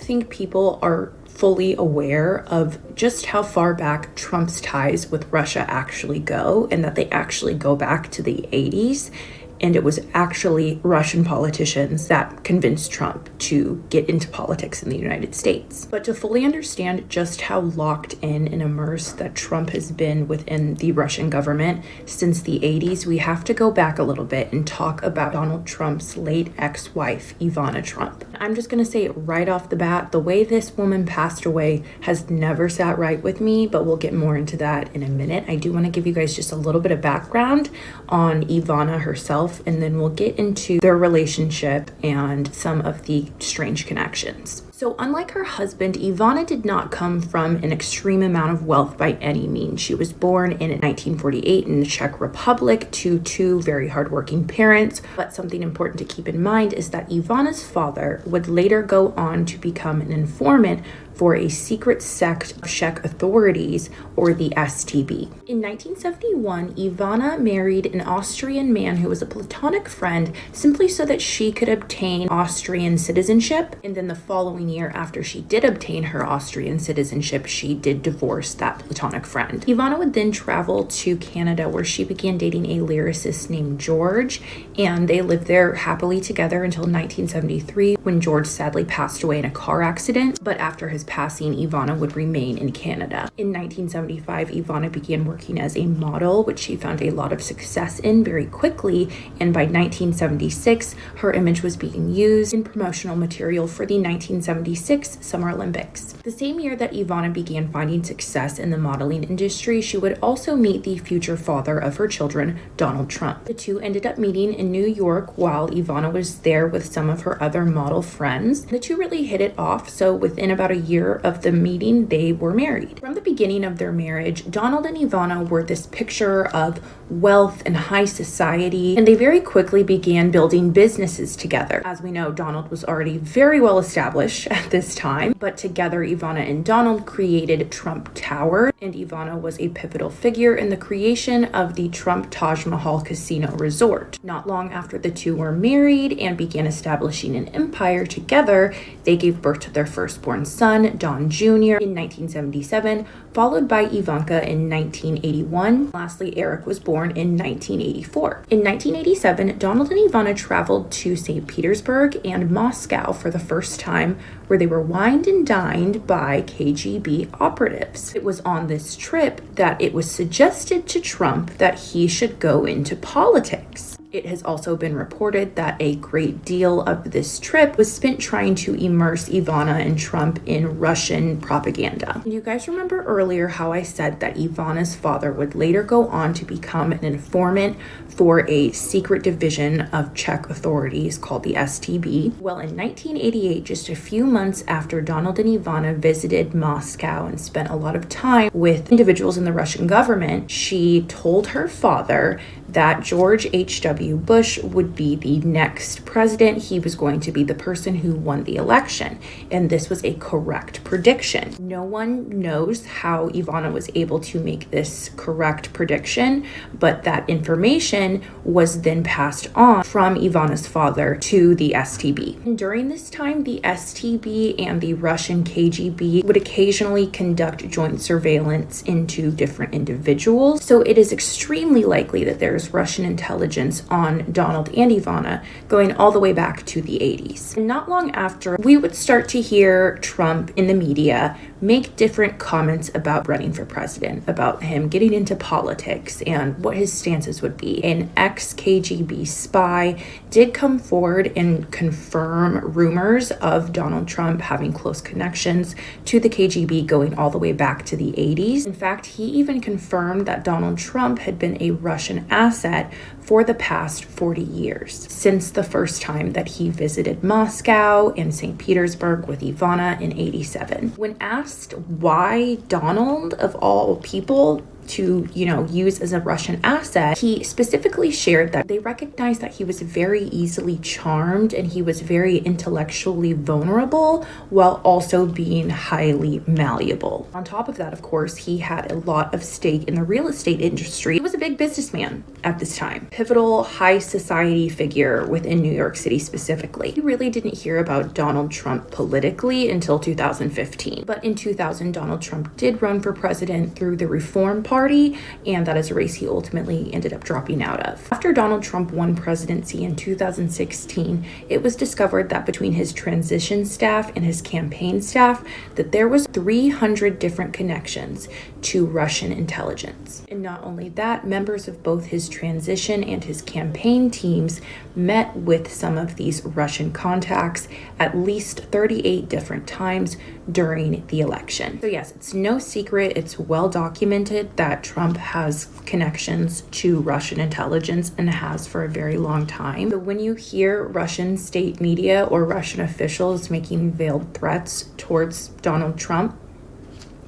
think people are fully aware of just how far back Trump's ties with Russia actually go, and that they actually go back to the 80s. And it was actually Russian politicians that convinced Trump to get into politics in the United States. But to fully understand just how locked in and immersed that Trump has been within the Russian government since the 80s, we have to go back a little bit and talk about Donald Trump's late ex-wife, Ivana Trump. I'm just going to say it right off the bat, the way this woman passed away has never sat right with me, but we'll get more into that in a minute. I do want to give you guys just a little bit of background on Ivana herself, and then we'll get into their relationship and some of the strange connections. So unlike her husband, Ivana did not come from an extreme amount of wealth by any means. She was born in 1948 in the Czech Republic to two very hardworking parents. But something important to keep in mind is that Ivana's father would later go on to become an informant for a secret sect of Czech authorities, or the STB. In 1971, Ivana married an Austrian man who was a platonic friend simply so that she could obtain Austrian citizenship. And then the following year, after she did obtain her Austrian citizenship, she did divorce that platonic friend. Ivana would then travel to Canada, where she began dating a lyricist named George, and they lived there happily together until 1973, when George sadly passed away in a car accident. But after his passing, Ivana would remain in Canada. In 1975, Ivana began working as a model, which she found a lot of success in very quickly, and by 1976, her image was being used in promotional material for the 1976 Summer Olympics. The same year that Ivana began finding success in the modeling industry, she would also meet the future father of her children, Donald Trump. The two ended up meeting in New York while Ivana was there with some of her other model friends. The two really hit it off, so within about a year of the meeting, they were married. From the beginning of their marriage, Donald and Ivana were this picture of wealth and high society, and they very quickly began building businesses together. As we know, Donald was already very well established at this time, but together Ivana and Donald created Trump Tower, and Ivana was a pivotal figure in the creation of the Trump Taj Mahal Casino Resort. Not long after the two were married and began establishing an empire together, they gave birth to their firstborn son, Don Jr., in 1977, followed by Ivanka in 1981. Lastly, Eric was born in 1984. In 1987, Donald and Ivana traveled to St. Petersburg and Moscow for the first time, where they were wined and dined by KGB operatives. It was on this trip that it was suggested to Trump that he should go into politics. It has also been reported that a great deal of this trip was spent trying to immerse Ivana and Trump in Russian propaganda. You guys remember earlier how I said that Ivana's father would later go on to become an informant for a secret division of Czech authorities called the STB? Well, in 1988, just a few months after Donald and Ivana visited Moscow and spent a lot of time with individuals in the Russian government, she told her father that George H.W. Bush would be the next president. He was going to be the person who won the election. And this was a correct prediction. No one knows how Ivana was able to make this correct prediction, but that information was then passed on from Ivana's father to the STB. And during this time, the STB and the Russian KGB would occasionally conduct joint surveillance into different individuals. So it is extremely likely that there's Russian intelligence on Donald and Ivana going all the way back to the 80s. And not long after, we would start to hear Trump in the media make different comments about running for president, about him getting into politics and what his stances would be. An ex-KGB spy did come forward and confirm rumors of Donald Trump having close connections to the KGB going all the way back to the 80s. In fact, he even confirmed that Donald Trump had been a Russian asset for the past 40 years, since the first time that he visited Moscow and St. Petersburg with Ivana in 87. When asked why Donald, of all people, to, use as a Russian asset, he specifically shared that they recognized that he was very easily charmed and he was very intellectually vulnerable while also being highly malleable. On top of that, of course, he had a lot of stake in the real estate industry. He was a big businessman at this time, pivotal high society figure within New York City specifically. He really didn't hear about Donald Trump politically until 2015. But in 2000, Donald Trump did run for president through the Reform Party, and that is a race he ultimately ended up dropping out of. After Donald Trump won presidency in 2016, it was discovered that between his transition staff and his campaign staff, that there was 300 different connections to Russian intelligence. And not only that, members of both his transition and his campaign teams met with some of these Russian contacts at least 38 different times during the election. So yes, it's no secret, it's well documented that Trump has connections to Russian intelligence and has for a very long time. But when you hear Russian state media or Russian officials making veiled threats towards Donald Trump,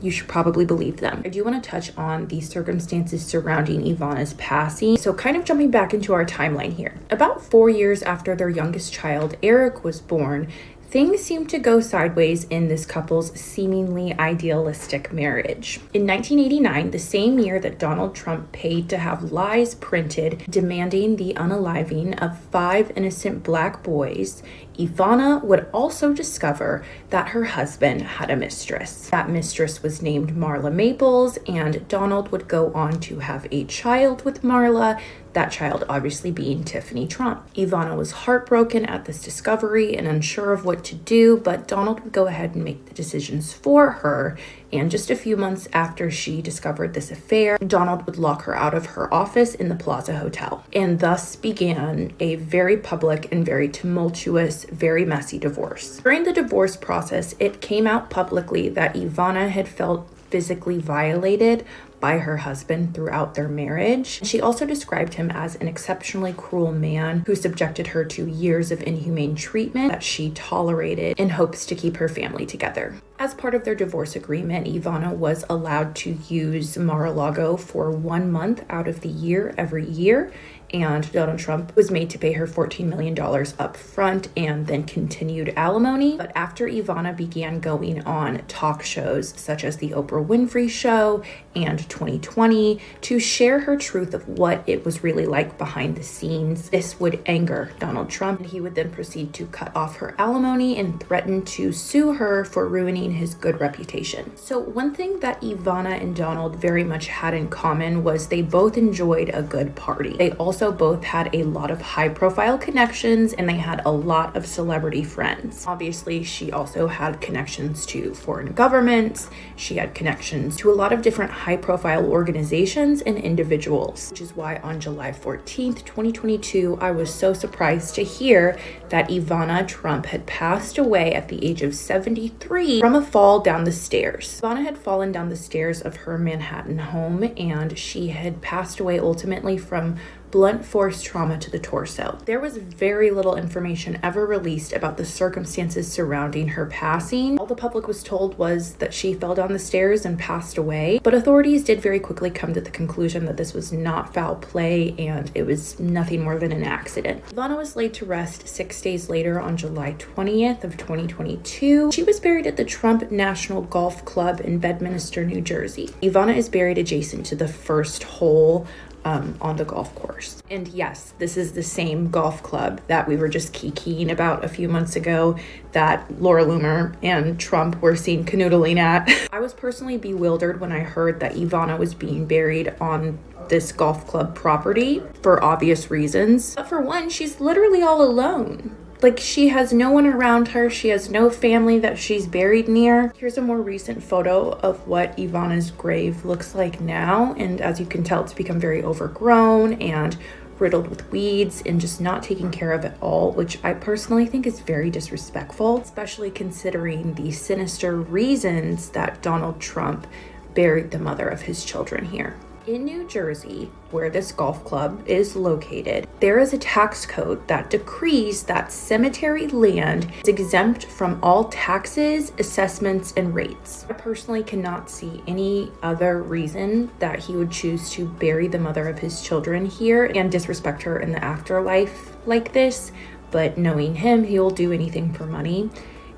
you should probably believe them. I do want to touch on the circumstances surrounding Ivana's passing. So kind of jumping back into our timeline here. About 4 years after their youngest child, Eric, was born, things seemed to go sideways in this couple's seemingly idealistic marriage. In 1989, the same year that Donald Trump paid to have lies printed demanding the unaliving of 5 innocent Black boys, Ivana would also discover that her husband had a mistress. That mistress was named Marla Maples, and Donald would go on to have a child with Marla, that child obviously being Tiffany Trump. Ivana was heartbroken at this discovery and unsure of what to do, but Donald would go ahead and make the decisions for her. And just a few months after she discovered this affair, Donald would lock her out of her office in the Plaza Hotel. And thus began a very public and very tumultuous, very messy divorce. During the divorce process, it came out publicly that Ivana had felt physically violated by her husband throughout their marriage. She also described him as an exceptionally cruel man who subjected her to years of inhumane treatment that she tolerated in hopes to keep her family together. As part of their divorce agreement, Ivana was allowed to use Mar-a-Lago for 1 month out of the year every year, and Donald Trump was made to pay her $14 million up front and then continued alimony. But after Ivana began going on talk shows such as the Oprah Winfrey Show and 2020 to share her truth of what it was really like behind the scenes, this would anger Donald Trump, and he would then proceed to cut off her alimony and threaten to sue her for ruining his good reputation. So one thing that Ivana and Donald very much had in common was they both enjoyed a good party. They also both had a lot of high-profile connections, and they had a lot of celebrity friends. Obviously, she also had connections to foreign governments. She had connections to a lot of different high-profile organizations and individuals, which is why on July 14th, 2022, I was so surprised to hear that Ivana Trump had passed away at the age of 73 from a fall down the stairs. Ivana had fallen down the stairs of her Manhattan home, and she had passed away ultimately from blunt force trauma to the torso. There was very little information ever released about the circumstances surrounding her passing. All the public was told was that she fell down the stairs and passed away, but authorities did very quickly come to the conclusion that this was not foul play and it was nothing more than an accident. Ivana was laid to rest 6 days later on July 20th of 2022. She was buried at the Trump National Golf Club in Bedminster, New Jersey. Ivana is buried adjacent to the first hole on the golf course. And yes, this is the same golf club that we were just kikiing about a few months ago that Laura Loomer and Trump were seen canoodling at. I was personally bewildered when I heard that Ivana was being buried on this golf club property for obvious reasons. But for one, she's literally all alone. Like, she has no one around her. She has no family that she's buried near. Here's a more recent photo of what Ivana's grave looks like now. And as you can tell, it's become very overgrown and riddled with weeds and just not taken care of at all, which I personally think is very disrespectful, especially considering the sinister reasons that Donald Trump buried the mother of his children here. In New Jersey, where this golf club is located, there is a tax code that decrees that cemetery land is exempt from all taxes, assessments, and rates. I personally cannot see any other reason that he would choose to bury the mother of his children here and disrespect her in the afterlife like this, but knowing him, he'll do anything for money.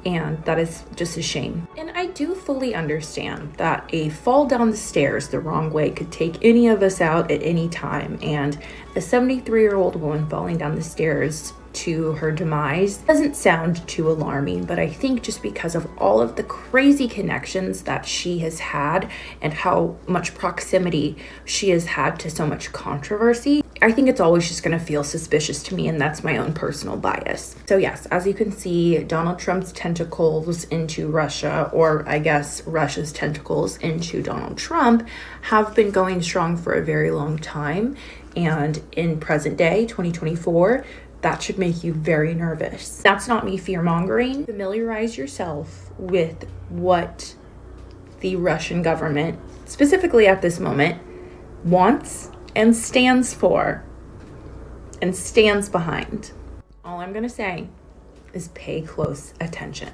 And that is just a shame. And I do fully understand that a fall down the stairs the wrong way could take any of us out at any time. And a 73-year-old woman falling down the stairs to her demise doesn't sound too alarming, but I think just because of all of the crazy connections that she has had and how much proximity she has had to so much controversy, I think it's always just going to feel suspicious to me, and that's my own personal bias. So yes, as you can see, Donald Trump's tentacles into Russia, or I guess Russia's tentacles into Donald Trump, have been going strong for a very long time. And in present day, 2024, that should make you very nervous. That's not me fear-mongering. Familiarize yourself with what the Russian government, specifically at this moment, wants and stands for and stands behind. All I'm going to say is pay close attention.